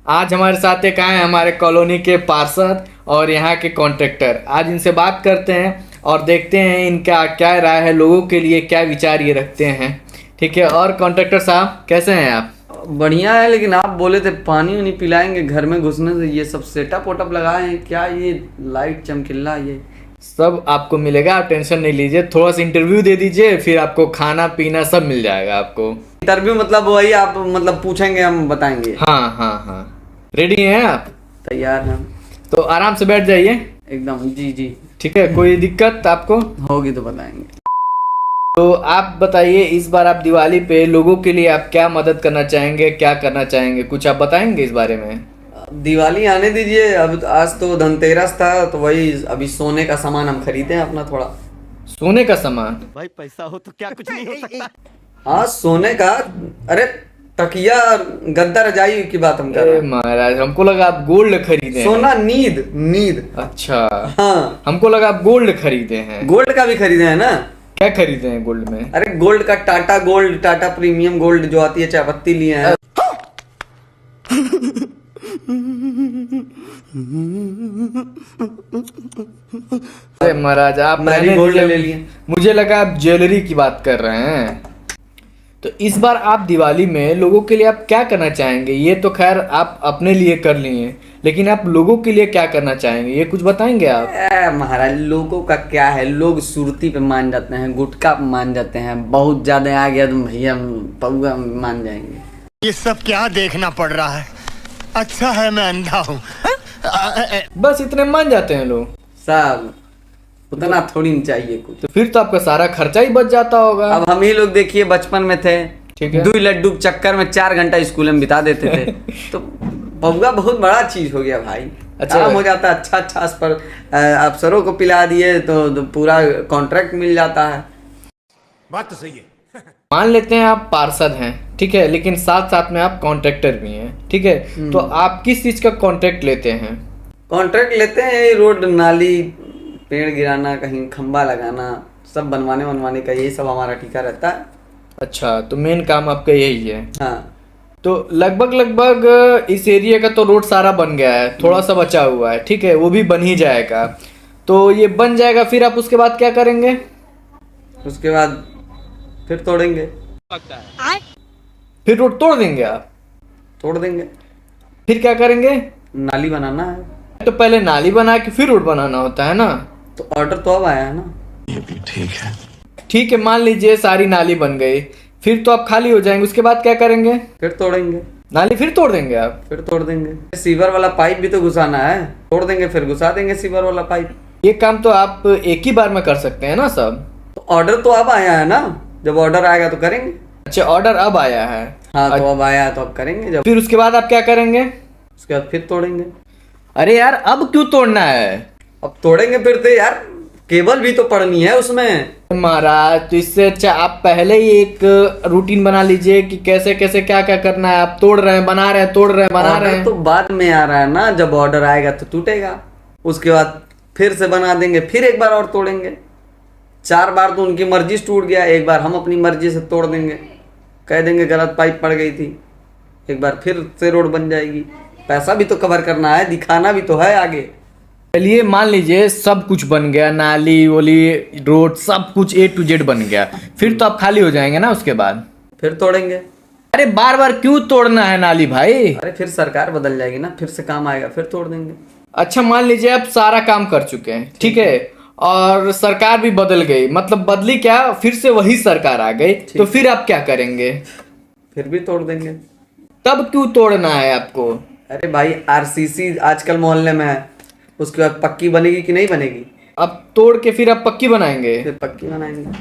आज हमारे साथ एक आए हमारे कॉलोनी के पार्षद और यहाँ के कॉन्ट्रैक्टर। आज इनसे बात करते हैं और देखते हैं इनका क्या राय है, लोगों के लिए क्या विचार ये रखते हैं। ठीक है। और कॉन्ट्रैक्टर साहब कैसे हैं आप? बढ़िया है, लेकिन आप बोले थे पानी उनी पिलाएंगे घर में घुसने से, ये सब सेटअप वोटअप लगाए हैं क्या? ये लाइट चमकीला ये सब आपको मिलेगा, आप टेंशन नहीं लीजिए। थोड़ा सा इंटरव्यू दे दीजिए, फिर आपको खाना पीना सब मिल जाएगा आपको। इंटरव्यू मतलब वही आप मतलब पूछेंगे हम बताएंगे? हाँ। रेडी हैं आप? तैयार हैं। तो आराम से बैठ जाइए। एकदम जी। ठीक है। कोई दिक्कत आपको होगी तो बताएंगे। तो आप बताइए, इस बार आप दिवाली पे लोगों के लिए आप क्या मदद करना चाहेंगे, क्या करना चाहेंगे, कुछ आप बताएंगे इस बारे में? दिवाली आने दीजिए। अब आज तो धनतेरस था, तो वही अभी सोने का सामान हम खरीदे हैं अपना थोड़ा। सोने का सामान? भाई पैसा हो तो क्या कुछ नहीं हो सकता। हाँ सोने का, अरे तकिया गद्दा रजाई की बात हम कर रहे हैं। महाराज हमको लगा आप गोल्ड खरीदे हैं। सोना नींद। अच्छा। हाँ हमको लगा आप गोल्ड खरीदे हैं। गोल्ड का भी खरीदे हैं ना। क्या खरीदे हैं गोल्ड में? अरे गोल्ड का Tata gold, Tata premium gold जो आती है चाय पत्ती लिए हैं। अरे महाराज आप मैंने गोल्ड ले लिए। मुझे लगा आप ज्वेलरी की बात कर रहे हैं। तो इस बार आप दिवाली में लोगों के लिए आप क्या करना चाहेंगे? ये तो खैर आप अपने लिए कर लिए, लेकिन आप लोगों के लिए क्या करना चाहेंगे, ये कुछ बताएंगे आप? महाराज लोगों का क्या है, लोग सुरती पे मान जाते हैं, गुटखा पे मान जाते हैं, बहुत ज्यादा आ गया तो भैया पौआ मान जाएंगे। ये सब क्या देखना पड़ रहा है? अच्छा है मैं अंधा हूँ। बस इतने मान जाते हैं लोग साहब, उतना थोड़ी न चाहिए कुछ। तो फिर तो आपका सारा खर्चा ही बच जाता होगा। अब हम ही लोग देखिए बचपन में थे, ठीक है, 2 लड्डू के चक्कर में 4 घंटा स्कूल में बिता देते थे। तो पौआ बहुत बड़ा चीज हो गया भाई। अच्छा काम हो जाता है अच्छा पर अफसरों को पिला दिए तो पूरा कॉन्ट्रैक्ट मिल जाता है। बात तो सही है। मान लेते हैं आप पार्षद हैं, ठीक है, लेकिन साथ साथ में आप कॉन्ट्रैक्टर भी हैं, ठीक है। तो आप किस चीज का कॉन्ट्रैक्ट लेते हैं? कॉन्ट्रैक्ट लेते हैं रोड नाली, पेड़ गिराना, कहीं खंबा लगाना, सब बनवाने का, यही सब हमारा ठेका रहता है। अच्छा, तो मेन काम आपका यही है। हाँ। तो लगभग इस एरिया का तो रोड सारा बन गया है, थोड़ा सा बचा हुआ है, ठीक है, वो भी बन ही जाएगा। तो ये बन जाएगा, फिर आप उसके बाद क्या करेंगे? उसके बाद फिर तोड़ेंगे। फिर रोड तोड़ देंगे आप? तोड़ देंगे। फिर क्या करेंगे? नाली बनाना है। तो पहले नाली बना के फिर रोड बनाना होता है ना। तो ऑर्डर तो अब आया है ना। ये भी ठीक है, मान लीजिए सारी नाली बन गई, फिर तो आप खाली हो जाएंगे, उसके बाद क्या करेंगे? फिर तोड़ेंगे। नाली फिर तोड़ देंगे आप? फिर तोड़ देंगे। सीवर वाला पाइप भी तो घुसाना है, तोड़ देंगे फिर घुसा देंगे सीवर वाला पाइप। ये काम तो आप एक ही बार में कर सकते हैं ना सब। तो ऑर्डर तो अब आया है ना, जब ऑर्डर आएगा तो करेंगे। अच्छा, ऑर्डर अब आया है? हाँ तो अब आया है तो अब करेंगे। जब फिर उसके बाद आप क्या करेंगे? उसके बाद फिर तोड़ेंगे। अरे यार, अब क्यों तोड़ना है? अब तोड़ेंगे फिर तो यार, केबल भी तो पड़नी है उसमें। महाराज, तो इससे अच्छा आप पहले ही एक रूटीन बना लीजिए कि कैसे कैसे क्या क्या करना है। आप तोड़ रहे हैं, बना रहे हैं, तोड़ रहे हैं, बना रहे हैं। तो बाद में आ रहा है ना, जब ऑर्डर आएगा तो टूटेगा, उसके बाद फिर से बना देंगे, फिर एक बार और तोड़ेंगे। 4 बार तो उनकी मर्जी से टूट गया, एक बार हम अपनी मर्जी से तोड़ देंगे, कह देंगे गलत पाइप पड़ गई थी, एक बार फिर से रोड बन जाएगी। पैसा भी तो कवर करना है, दिखाना भी तो है आगे। चलिए मान लीजिए सब कुछ बन गया, नाली वोली रोड सब कुछ A to Z बन गया, फिर तो आप खाली हो जाएंगे ना उसके बाद? फिर तोड़ेंगे। अरे बार बार क्यों तोड़ना है नाली भाई? अरे फिर सरकार बदल जाएगी ना, फिर से काम आएगा, फिर तोड़ देंगे। अच्छा, मान लीजिए आप सारा काम कर चुके हैं, ठीक है, और सरकार भी बदल गई, मतलब बदली क्या, फिर से वही सरकार आ गई, तो फिर आप क्या करेंगे? फिर भी तोड़ देंगे। तब क्यों तोड़ना है आपको? अरे भाई RCC आजकल मोहल्ले में है, उसके बाद पक्की बनेगी कि नहीं बनेगी? अब तोड़ के फिर आप पक्की बनाएंगे? फिर पक्की बनाएंगे।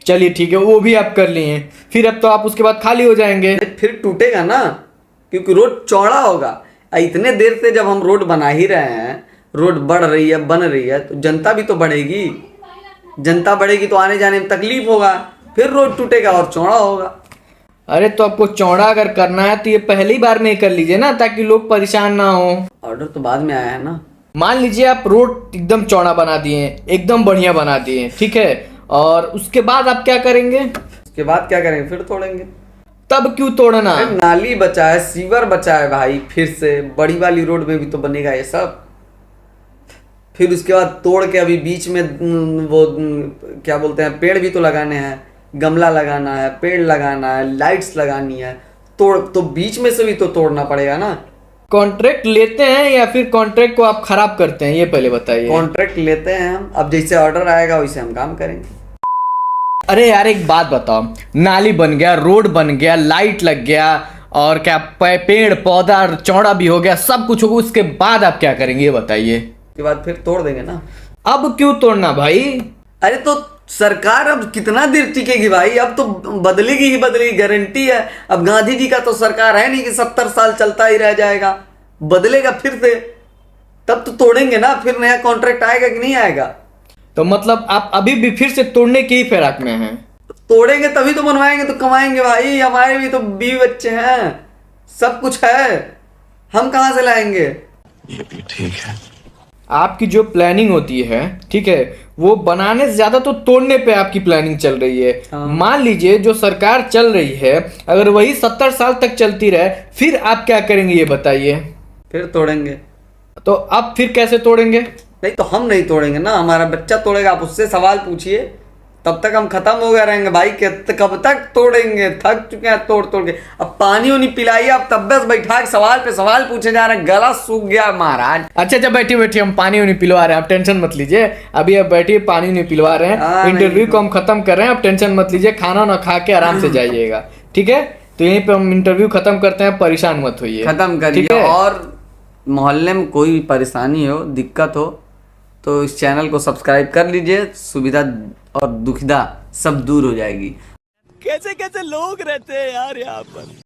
चलिए ठीक है, वो भी आप कर लिए, फिर अब तो आप उसके बाद खाली हो जाएंगे। फिर टूटेगा ना, क्योंकि रोड चौड़ा होगा। इतने देर से जब हम रोड बना ही रहे हैं, रोड बढ़ रही है, बन रही है, तो जनता भी तो बढ़ेगी। जनता बढ़ेगी तो आने जाने में तकलीफ होगा, फिर रोड टूटेगा और चौड़ा होगा। अरे तो आपको चौड़ा अगर करना है तो ये पहली बार में कर लीजिए ना, ताकि लोग परेशान ना हो। ऑर्डर तो बाद में आया है ना। मान लीजिए आप रोड एकदम चौड़ा बना दिए, एकदम बढ़िया बना दिए, ठीक है, और उसके बाद आप क्या करेंगे? उसके बाद क्या करेंगे? फिर तोड़ेंगे। तब क्यों तोड़ना? अरे नाली बचा है, सीवर बचा है भाई, फिर से बड़ी वाली रोड में भी तो बनेगा ये सब। फिर उसके बाद तोड़ के अभी बीच में वो क्या बोलते हैं, पेड़ भी तो लगाने हैं, गमला लगाना है, पेड़ लगाना है, लाइट्स लगानी है, तोड़ तो बीच में से भी तो तोड़ना पड़ेगा ना। कॉन्ट्रैक्ट लेते हैं या फिर कॉन्ट्रैक्ट को आप खराब करते हैं, ये पहले बताइए। कॉन्ट्रैक्ट लेते हैं हम, अब जैसे ऑर्डर आएगा वैसे हम काम करेंगे। अरे यार एक बात बताओ, नाली बन गया, रोड बन गया, लाइट लग गया और क्या पेड़ पौधा चौड़ा भी हो गया, सब कुछ होगा, उसके बाद आप क्या करेंगे ये बताइए। उसके बाद फिर तोड़ देंगे ना। अब क्यों तोड़ना भाई? अरे तो सरकार अब कितना देर टिकेगी भाई, अब तो बदलेगी ही बदलेगी, गारंटी है। अब गांधी जी का तो सरकार है नहीं कि 70 साल चलता ही रह जाएगा, बदलेगा फिर से, तब तो तोड़ेंगे ना, फिर नया कॉन्ट्रैक्ट आएगा कि नहीं आएगा। तो मतलब आप अभी भी फिर से तोड़ने के ही फिराक में हैं? तोड़ेंगे तभी तो बनवाएंगे, तो कमाएंगे भाई, हमारे भी तो बीवी बच्चे हैं, सब कुछ है, हम कहां से लाएंगे। ये भी ठीक है। आपकी जो प्लानिंग होती है, ठीक है, वो बनाने से ज्यादा तो तोड़ने पे आपकी प्लानिंग चल रही है। हाँ। मान लीजिए जो सरकार चल रही है, अगर वही 70 साल तक चलती रहे, फिर आप क्या करेंगे ये बताइए। फिर तोड़ेंगे। तो अब फिर कैसे तोड़ेंगे? नहीं तो हम नहीं तोड़ेंगे ना, हमारा बच्चा तोड़ेगा, आप उससे सवाल पूछिए, तब तक हम खत्म हो गए रहेंगे भाई, कब तक तोड़ेंगे, थक चुके हैं तोड़ तोड़ के। अब पानी उनी पिलाइए, अब तब बस बैठा के सवाल पे सवाल पूछे जा रहे हैं, गला सूख गया महाराज। अच्छा बैठिए बैठिए, हम पानी उनी पिलवा रहे हैं, आप टेंशन मत लीजिए। अभी आप बैठिए, पानी उनी पिलवा रहे हैं, इंटरव्यू को हम खत्म कर रहे हैं, आप टेंशन मत लीजिए, खाना ना खा के आराम से जाइएगा, ठीक है। तो यहीं पे हम इंटरव्यू खत्म करते हैं, परेशान मत होइए, खत्म ठीक करिए। है? और मोहल्ले में कोई परेशानी हो, दिक्कत हो, तो इस चैनल को सब्सक्राइब कर लीजिए, सुविधा और दुविधा सब दूर हो जाएगी। कैसे कैसे लोग रहते हैं यार यहाँ पर।